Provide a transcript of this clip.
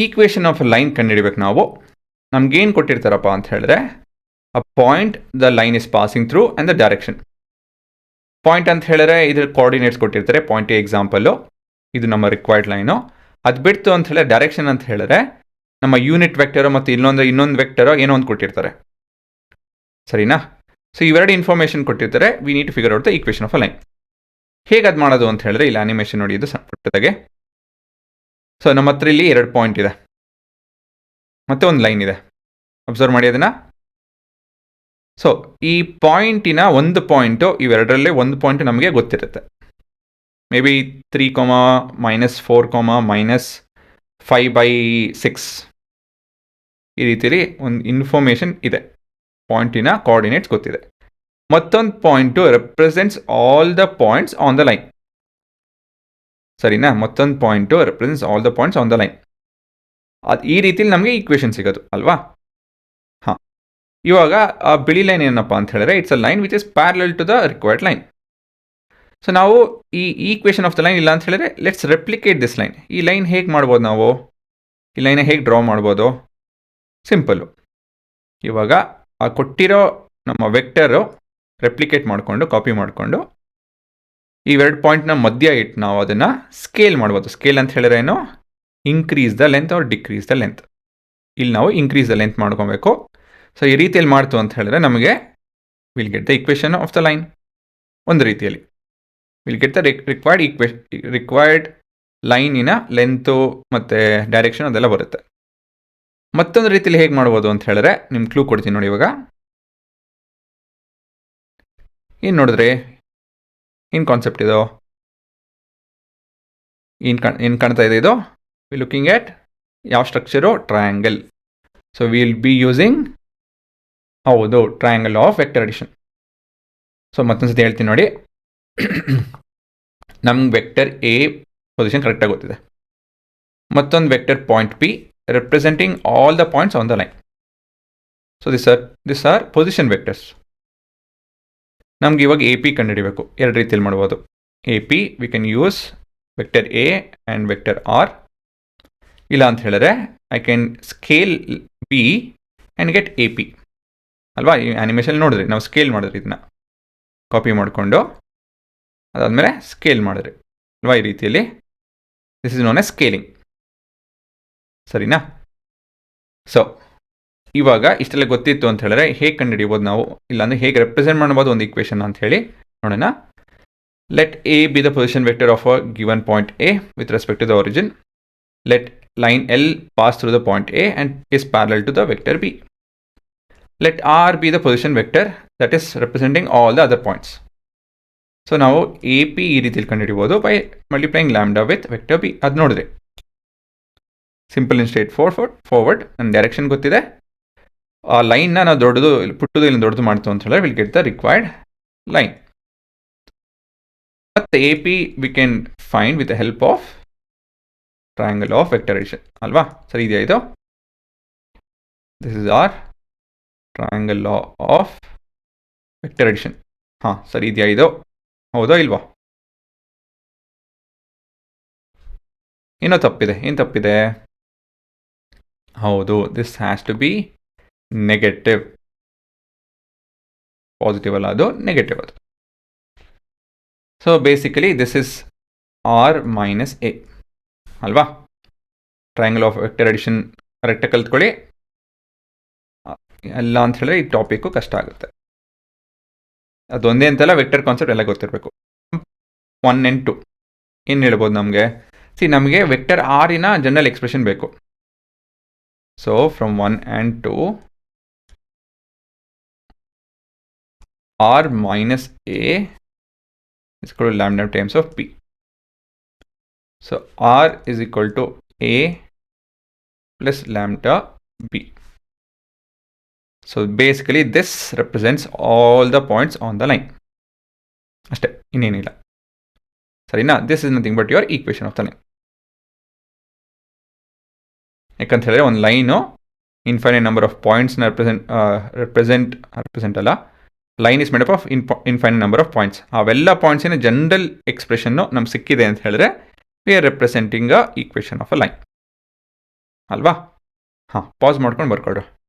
Equation of line ಕಂಡುಹಿಡಿಬೇಕು ನಾವು. ನಮ್ಗೇನು ಕೊಟ್ಟಿರ್ತಾರಪ್ಪ ಅಂತ ಹೇಳಿದ್ರೆ, a point the line is passing through and the direction. Point ಅಂತ ಹೇಳಿದ್ರೆ ಇದ್ರ ಕೋಆರ್ಡಿನೇಟ್ಸ್ ಕೊಟ್ಟಿರ್ತಾರೆ. ಪಾಯಿಂಟ್ ಎಕ್ಸಾಂಪಲ್ಲು, ಇದು ನಮ್ಮ ರಿಕ್ವೈರ್ಡ್ ಲೈನು. ಅದು ಬಿಡ್ತು ಅಂತ ಹೇಳಿದ್ರೆ ಡೈರೆಕ್ಷನ್ ಅಂತ ಹೇಳಿದ್ರೆ ನಮ್ಮ ಯೂನಿಟ್ ವೆಕ್ಟರೋ ಮತ್ತು ಇನ್ನೊಂದು ವೆಕ್ಟರೋ ಏನೋ ಒಂದು ಕೊಟ್ಟಿರ್ತಾರೆ, ಸರಿನಾ? ಸೊ ಇವೆರಡು ಇನ್ಫಾರ್ಮೇಷನ್ ಕೊಟ್ಟಿರ್ತಾರೆ. We need to figure out the equation of a line. ಹೇಗೆ ಅದು ಮಾಡೋದು ಅಂತ ಹೇಳಿದ್ರೆ, ಇಲ್ಲಿ ಅನಿಮೇಷನ್ ನೋಡಿ, ಇದು ಪುಟ್ಟದಾಗೆ. ಸೊ ನಮ್ಮ ಹತ್ರ ಇಲ್ಲಿ 2 ಪಾಯಿಂಟ್ ಇದೆ ಮತ್ತೆ ಒಂದು ಲೈನ್ ಇದೆ. ಅಬ್ಸರ್ವ್ ಮಾಡಿ ಅದನ್ನು. ಸೊ ಈ ಪಾಯಿಂಟಿನ ಒಂದು ಪಾಯಿಂಟು, ಇವೆರಡರಲ್ಲೇ ಒಂದು ಪಾಯಿಂಟ್ ನಮಗೆ ಗೊತ್ತಿರುತ್ತೆ. ಮೇ ಬಿ 3, -4, -5/6 ಈ ರೀತಿಯಲ್ಲಿ ಒಂದು ಇನ್ಫಾರ್ಮೇಷನ್ ಇದೆ. ಪಾಯಿಂಟಿನ ಕೋಆರ್ಡಿನೇಟ್ಸ್ ಗೊತ್ತಿದೆ. ಮತ್ತೊಂದು point represents all the points on the line, ಸರಿನಾ? ಮತ್ತೊಂದು point represents all the points on the line. ಅದು ಈ ರೀತಿಯಲ್ಲಿ ನಮಗೆ ಈಕ್ವೇಷನ್ ಸಿಗೋದು ಅಲ್ವಾ? ಹಾಂ, ಇವಾಗ ಆ ಬಿಳಿ ಲೈನ್ ಏನಪ್ಪ ಅಂತ ಹೇಳಿದ್ರೆ, it's a line which is parallel to the required line. So ನಾವು ಈ ಈಕ್ವೇಷನ್ ಆಫ್ ದ ಲೈನ್ ಇಲ್ಲ ಅಂತ ಹೇಳಿದ್ರೆ, ಲೆಟ್ಸ್ ರೆಪ್ಲಿಕೇಟ್ ದಿಸ್ ಲೈನ್. ಈ ಲೈನ್ ಹೇಗೆ ಮಾಡ್ಬೋದು ನಾವು? ಈ ಲೈನ್ ಹೇಗೆ ಡ್ರಾ ಮಾಡ್ಬೋದು? ಸಿಂಪಲ್ಲು. ಇವಾಗ ಆ ಕೊಟ್ಟಿರೋ ನಮ್ಮ ವೆಕ್ಟರು ರೆಪ್ಲಿಕೇಟ್ ಮಾಡಿಕೊಂಡು, ಕಾಪಿ ಮಾಡಿಕೊಂಡು, ಇವೆರಡು ಪಾಯಿಂಟ್ನ ಮಧ್ಯ ಇಟ್ಟು ನಾವು ಅದನ್ನು ಸ್ಕೇಲ್ ಮಾಡ್ಬೋದು. ಸ್ಕೇಲ್ ಅಂತ ಹೇಳಿದ್ರೆ ಏನು? Increase the length or decrease the length. ಇಲ್ಲಿ ನಾವು ಇನ್ಕ್ರೀಸ್ ದ ಲೆಂತ್ ಮಾಡ್ಕೊಬೇಕು. ಸೊ ಈ ರೀತಿಯಲ್ಲಿ ಮಾಡ್ತು ಅಂತ ಹೇಳಿದ್ರೆ ನಮಗೆ will get the equation of the line. ಒಂದು ರೀತಿಯಲ್ಲಿ ವಿಲ್ ಗೆಟ್ ದ ರಿಕ್ವೈರ್ಡ್ ಲೈನಿನ ಲೆಂತು ಮತ್ತು ಡೈರೆಕ್ಷನ್ ಅದೆಲ್ಲ ಬರುತ್ತೆ. ಮತ್ತೊಂದು ರೀತಿಯಲ್ಲಿ ಹೇಗೆ ಮಾಡ್ಬೋದು ಅಂತ ಹೇಳಿದ್ರೆ, ನಿಮ್ಮ ಕ್ಲೂ ಕೊಡ್ತೀನಿ ನೋಡಿ. ಇವಾಗ ಏನು ನೋಡಿದ್ರಿ? ಏನು ಕಾನ್ಸೆಪ್ಟ್ ಇದು? ಏನು ಕಾಣ್ತಾ ಇದೆ ಇದು? ವಿ ಲುಕಿಂಗ್ ಎಟ್ ಯಾವ structure? Triangle. So will be using, ಹೌದು, triangle of vector addition. So ಮತ್ತೊಂದು ಸತಿ ಹೇಳ್ತೀನಿ ನೋಡಿ. ನಮ್ಗೆ ವೆಕ್ಟರ್ ಎ ಪೊಸಿಷನ್ ಕರೆಕ್ಟಾಗಿ ಗೊತ್ತಿದೆ. ಮತ್ತೊಂದು vector point P representing all the points on the line. So these are position vectors. ನಮ್ಗೆ ಇವಾಗ ಎ ಪಿ ಕಂಡುಹಿಡಿಬೇಕು. ಎರಡು ರೀತಿಯಲ್ಲಿ ಮಾಡ್ಬೋದು. A P we can use vector A and vector R. ಇಲ್ಲ ಅಂತ ಹೇಳಿದ್ರೆ I can scale B and get A P ಅಲ್ವಾ? ಈ ಆ್ಯನಿಮೇಷನ್ ನೋಡಿದ್ರಿ, ನಾವು ಸ್ಕೇಲ್ ಮಾಡಿದ್ರಿ, ಇದನ್ನ ಕಾಪಿ ಮಾಡಿಕೊಂಡು ಅದಾದಮೇಲೆ ಸ್ಕೇಲ್ ಮಾಡಿದ್ರಿ ಅಲ್ವಾ? ಈ ರೀತಿಯಲ್ಲಿ this is known A scaling, ಸರಿನಾ? ಸೊ ಇವಾಗ ಇಷ್ಟೆಲ್ಲ ಗೊತ್ತಿತ್ತು ಅಂತ ಹೇಳಿದ್ರೆ ಹೇಗೆ ಕಂಡುಹಿಡಿಬೋದು ನಾವು, ಇಲ್ಲಾಂದರೆ ಹೇಗೆ ರೆಪ್ರೆಸೆಂಟ್ ಮಾಡ್ಬೋದು ಒಂದು ಈಕ್ವೇಷನ್ ಅಂತ ಹೇಳಿ ನೋಡೋಣ. Let A be the position vector of a given point A with respect to the origin. Let line L pass through the point A and is parallel to the vector B. Let R be the position vector that is representing all the other points. So ನಾವು A P ಈ ರೀತಿಯಲ್ಲಿ ಕಂಡುಹಿಡಿಬೋದು by multiplying lambda with vector B. ಅದು ನೋಡಿದೆ, simple and straight forward. ನನ್ನ direction ಗೊತ್ತಿದೆ. ಆ ಲೈನ್ನ ನಾವು ಪುಟ್ಟದು ಇಲ್ಲಿ ದೊಡ್ಡದು ಮಾಡ್ತೀವಿ ಅಂತ ಹೇಳಿದ್ರೆ will get the required line. ಮತ್ತು A P we can find with the help of triangle of vector addition ಅಲ್ವಾ? ಸರಿ ಇದೆಯಾ ಇದು? This is our triangle of vector addition. ಹಾಂ, ಸರಿ ಇದೆಯಾ ಇದು? ಹೌದಾ ಇಲ್ವಾ? ಏನೋ ತಪ್ಪಿದೆ. ಏನು ತಪ್ಪಿದೆ? ಹೌದು, this has to be negative. Positive ಅಲ್ಲ, ಅದು ನೆಗೆಟಿವ್ ಅದು. So basically this is R minus A ಅಲ್ವಾ? ಟ್ರಯಾಂಗಲ್ ಆಫ್ ವೆಕ್ಟರ್ ಅಡಿಷನ್ ಕರೆಕ್ಟಾಗಿ ಕಲ್ತ್ಕೊಳ್ಳಿ. ಎಲ್ಲ ಅಂತ ಹೇಳಿದ್ರೆ ಈ ಟಾಪಿಕ್ಕು ಕಷ್ಟ ಆಗುತ್ತೆ. ಅದೊಂದೇ ಅಂತಲ್ಲ, ವೆಕ್ಟರ್ ಕಾನ್ಸೆಪ್ಟ್ ಎಲ್ಲ ಗೊತ್ತಿರಬೇಕು. 1 and 2 ಏನು ಹೇಳ್ಬೋದು ನಮಗೆ? ನಮಗೆ ವೆಕ್ಟರ್ ಆರಿನ ಜನರಲ್ ಎಕ್ಸ್ಪ್ರೆಷನ್ ಬೇಕು. So from 1 and 2 R minus A is equal to lambda times of p. So r is equal to a plus lambda b. So basically this represents all the points on the line. ಅಷ್ಟೇ, ಇನ್ನೇನಿಲ್ಲ, ಸರಿನಾ? This is nothing but your equation of the line. ಯಾಕಂತ ಹೇಳಿದ್ರೆ ಒಂದು line infinite number of ಪಾಯಿಂಟ್ಸ್ನ represent ಅಲ್ಲ, line is made up of infinite number of points. ಅವೆಲ್ಲ ಪಾಯಿಂಟ್ಸಿನ ಜನರಲ್ ಎಕ್ಸ್ಪ್ರೆಷನ್ನು ನಮ್ಗೆ ಸಿಕ್ಕಿದೆ ಅಂತ ಹೇಳಿದ್ರೆ we are representing a equation of a line. ಅಲ್ವಾ? ಹಾಂ, ಪಾಸ್ ಮಾಡ್ಕೊಂಡು ಬರ್ಕೊಳ್ರಿ.